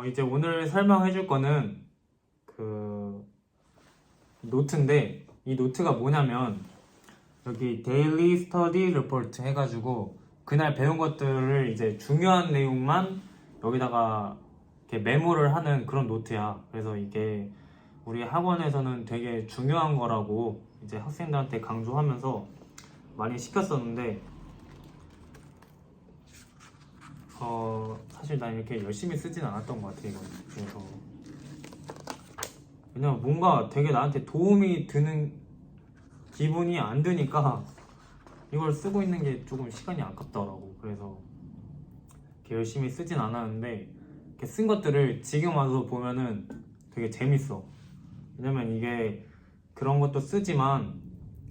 이제 오늘 설명해 줄 거는 그 노트인데, 이 노트가 뭐냐면 여기 데일리 스터디 리포트 해가지고 그날 배운 것들을 이제 중요한 내용만 여기다가 이렇게 메모를 하는 그런 노트야. 그래서 이게 우리 학원에서는 되게 중요한 거라고 이제 학생들한테 강조하면서 많이 시켰었는데, 사실 난 이렇게 열심히 쓰진 않았던 것 같아, 이건. 그래서 왜냐면 뭔가 되게 나한테 도움이 되는 기분이 안 드니까 이걸 쓰고 있는 게 조금 시간이 아깝더라고. 그래서 이렇게 열심히 쓰진 않았는데, 이렇게 쓴 것들을 지금 와서 보면은 되게 재밌어. 왜냐면 이게 그런 것도 쓰지만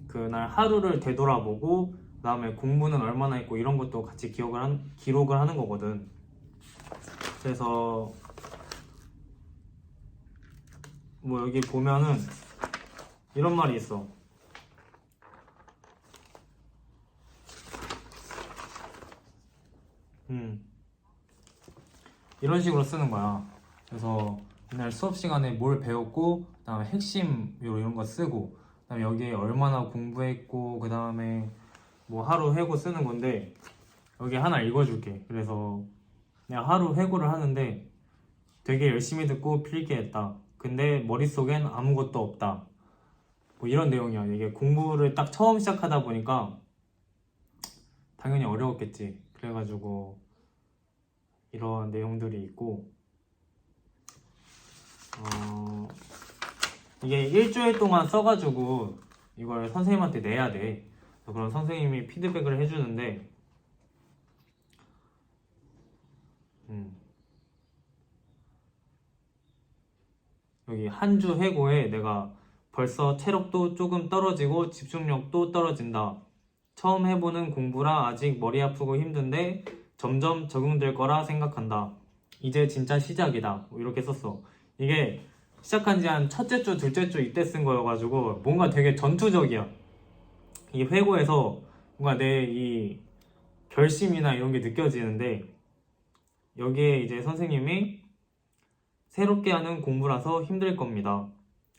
그날 하루를 되돌아보고 그 다음에 공부는 얼마나 했고 이런 것도 같이 기록을 하는 거거든. 그래서 뭐 여기 보면은 이런 말이 있어. 이런 식으로 쓰는 거야. 그래서 그날 수업 시간에 뭘 배웠고, 그 다음에 핵심 이런 거 쓰고, 그 다음에 여기에 얼마나 공부했고, 그 다음에 뭐 하루 회고 쓰는 건데, 여기 하나 읽어줄게. 그래서 내가 하루 회고를 하는데 되게 열심히 듣고 필기했다. 근데 머릿속엔 아무것도 없다. 뭐 이런 내용이야. 이게 공부를 딱 처음 시작하다 보니까 당연히 어려웠겠지. 그래가지고 이런 내용들이 있고, 이게 일주일 동안 써가지고 이걸 선생님한테 내야 돼. 그럼 선생님이 피드백을 해주는데, 여기 한 주 회고에 내가 벌써 체력도 조금 떨어지고 집중력도 떨어진다. 처음 해보는 공부라 아직 머리 아프고 힘든데 점점 적응될 거라 생각한다. 이제 진짜 시작이다. 뭐 이렇게 썼어. 이게 시작한 지 한 첫째 주, 둘째 주 이때 쓴 거여가지고 뭔가 되게 전투적이야. 이 회고에서 뭔가 내 이 결심이나 이런 게 느껴지는데, 여기에 이제 선생님이 새롭게 하는 공부라서 힘들 겁니다.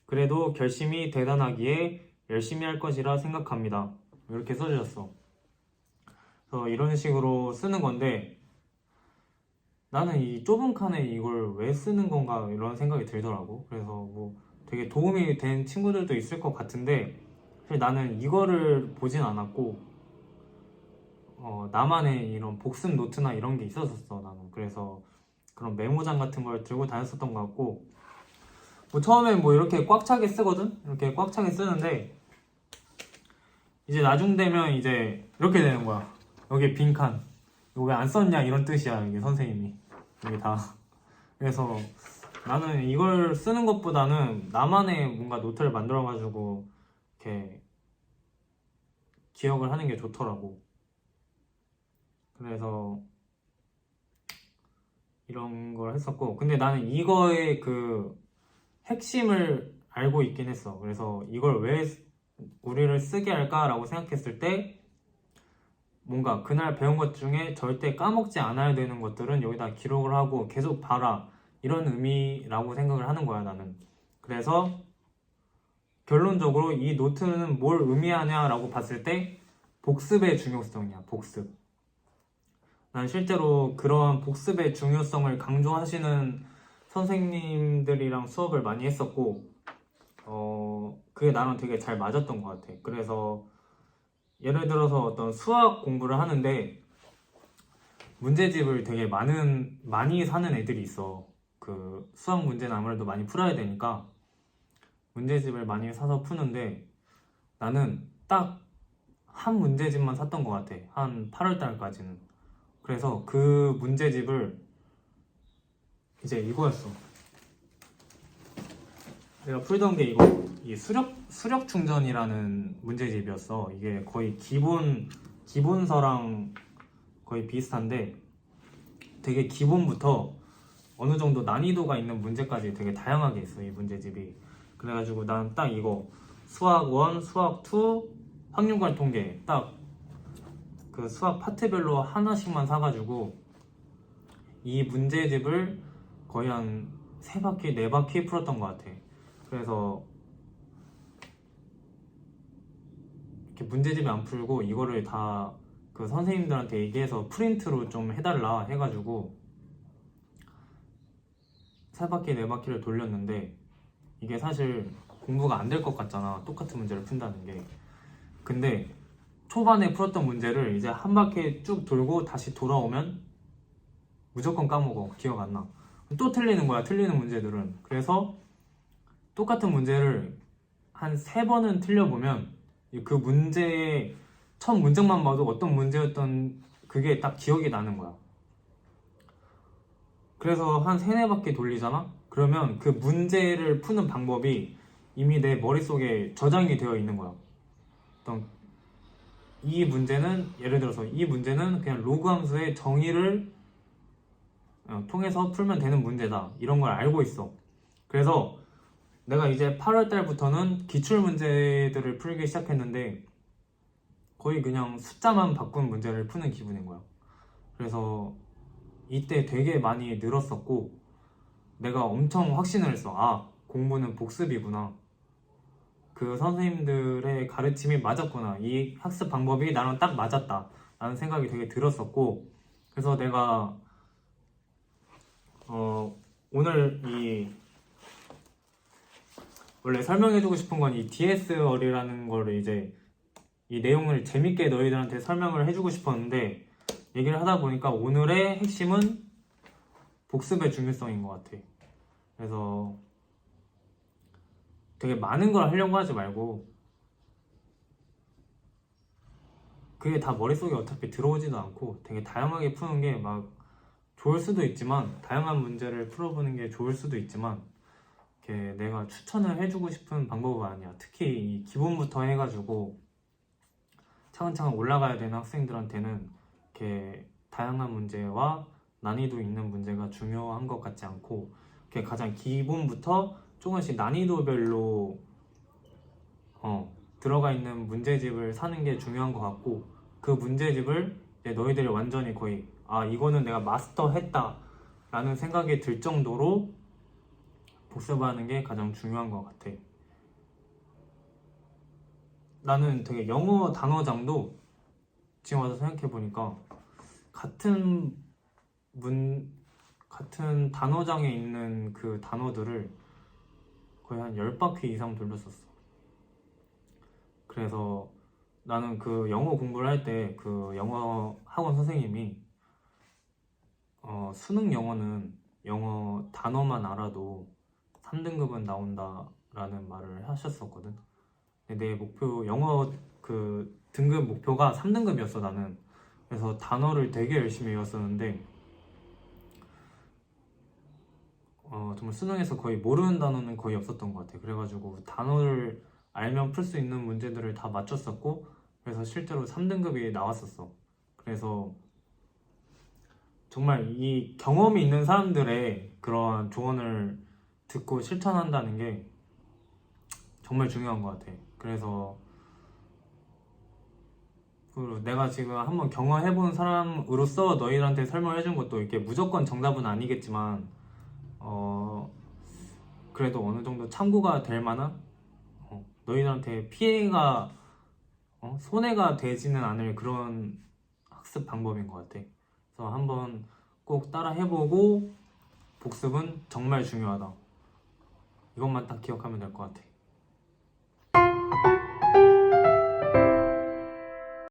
그래도 결심이 대단하기에 열심히 할 것이라 생각합니다. 이렇게 써주셨어. 그래서 이런 식으로 쓰는 건데, 나는 이 좁은 칸에 이걸 왜 쓰는 건가 이런 생각이 들더라고. 그래서 뭐 되게 도움이 된 친구들도 있을 것 같은데, 사실 나는 이거를 보진 않았고, 나만의 이런 복습 노트나 이런 게 있었었어, 나는. 그래서 그런 메모장 같은 걸 들고 다녔었던 것 같고, 뭐 처음엔 뭐 이렇게 꽉 차게 쓰거든? 이렇게 꽉 차게 쓰는데, 이제 나중 되면 이제 이렇게 되는 거야. 여기 빈칸. 이거 왜 안 썼냐 이런 뜻이야, 이게 선생님이. 이게 다. 그래서 나는 이걸 쓰는 것보다는 나만의 뭔가 노트를 만들어가지고 이렇게 기억을 하는 게 좋더라고. 그래서 이런 걸 했었고, 근데 나는 이거의 그 핵심을 알고 있긴 했어. 그래서 이걸 왜 우리를 쓰게 할까라고 생각했을 때, 뭔가 그날 배운 것 중에 절대 까먹지 않아야 되는 것들은 여기다 기록을 하고 계속 봐라, 이런 의미라고 생각을 하는 거야, 나는. 그래서 결론적으로 이 노트는 뭘 의미하냐라고 봤을 때 복습의 중요성이야, 복습. 난 실제로 그런 복습의 중요성을 강조하시는 선생님들이랑 수업을 많이 했었고, 그게 나랑 되게 잘 맞았던 것 같아. 그래서 예를 들어서 어떤 수학 공부를 하는데 문제집을 되게 많이 사는 애들이 있어. 그 수학 문제는 아무래도 많이 풀어야 되니까 문제집을 많이 사서 푸는데, 나는 딱 한 문제집만 샀던 것 같아. 한 8월 달까지는. 그래서 그 문제집을 이제 이거였어. 내가 풀던 게 이거, 이 수력 충전이라는 문제집이었어. 이게 거의 기본서랑 거의 비슷한데 되게 기본부터 어느 정도 난이도가 있는 문제까지 되게 다양하게 있어, 이 문제집이. 그래가지고 난 딱 이거 수학 1, 수학 2, 확률관 통계 딱 그 수학 파트별로 하나씩만 사가지고 이 문제집을 거의 한 3바퀴, 4바퀴 풀었던 것 같아. 그래서 이렇게 문제집이 안 풀고 이거를 다 그 선생님들한테 얘기해서 프린트로 좀 해달라 해가지고 3바퀴, 4바퀴를 돌렸는데 이게 사실 공부가 안 될 것 같잖아. 똑같은 문제를 푼다는 게. 근데 초반에 풀었던 문제를 이제 한 바퀴 쭉 돌고 다시 돌아오면 무조건 까먹어. 기억 안 나. 또 틀리는 거야. 틀리는 문제들은. 그래서 똑같은 문제를 한 3번은 틀려보면 그 문제의 첫 문장만 봐도 어떤 문제였던 그게 딱 기억이 나는 거야. 그래서 한 3-4바퀴 돌리잖아? 그러면 그 문제를 푸는 방법이 이미 내 머릿속에 저장이 되어 있는 거야. 어떤 이 문제는 예를 들어서 이 문제는 그냥 로그 함수의 정의를 통해서 풀면 되는 문제다. 이런 걸 알고 있어. 그래서 내가 이제 8월 달부터는 기출 문제들을 풀기 시작했는데 거의 그냥 숫자만 바꾼 문제를 푸는 기분인 거야. 그래서 이때 되게 많이 늘었었고 내가 엄청 확신을 했어. 아, 공부는 복습이구나. 그 선생님들의 가르침이 맞았구나. 이 학습 방법이 나랑 딱 맞았다. 라는 생각이 되게 들었었고 그래서 내가 오늘 원래 설명해주고 싶은 건 이 DS어리라는 거를 이제 이 내용을 재밌게 너희들한테 설명을 해주고 싶었는데 얘기를 하다 보니까 오늘의 핵심은 복습의 중요성인 것 같아. 그래서 되게 많은 걸 하려고 하지 말고 그게 다 머릿속에 어차피 들어오지도 않고 되게 다양하게 푸는 게 막 좋을 수도 있지만 다양한 문제를 풀어보는 게 좋을 수도 있지만 이렇게 내가 추천을 해주고 싶은 방법은 아니야. 특히 이 기본부터 해가지고 차근차근 올라가야 되는 학생들한테는 이렇게 다양한 문제와 난이도 있는 문제가 중요한 것 같지 않고 이렇게 가장 기본부터 조금씩 난이도별로 들어가 있는 문제집을 사는 게 중요한 것 같고 그 문제집을 이제 너희들이 완전히 거의 이거는 내가 마스터했다 라는 생각이 들 정도로 복습하는 게 가장 중요한 것 같아. 나는 되게 영어 단어장도 지금 와서 생각해보니까 같은 단어장에 있는 그 단어들을 거의 한 10바퀴 이상 돌렸었어. 그래서 나는 그 영어 공부를 할 때 그 영어 학원 선생님이 수능 영어는 영어 단어만 알아도 3등급은 나온다라는 말을 하셨었거든. 근데 내 목표 영어 그 등급 목표가 3등급이었어 나는. 그래서 단어를 되게 열심히 외웠었는데 정말 수능에서 거의 모르는 단어는 거의 없었던 것 같아. 그래가지고 단어를 알면 풀 수 있는 문제들을 다 맞췄었고 그래서 실제로 3등급이 나왔었어. 그래서 정말 이 경험이 있는 사람들의 그런 조언을 듣고 실천한다는 게 정말 중요한 것 같아. 그래서 내가 지금 한번 경험해본 사람으로서 너희들한테 설명해준 것도 이렇게 무조건 정답은 아니겠지만 그래도 어느 정도 참고가 될 만한 너희들한테 피해가 손해가 되지는 않을 그런 학습 방법인 것 같아. 그래서 한번 꼭 따라 해보고 복습은 정말 중요하다. 이것만 딱 기억하면 될 것 같아.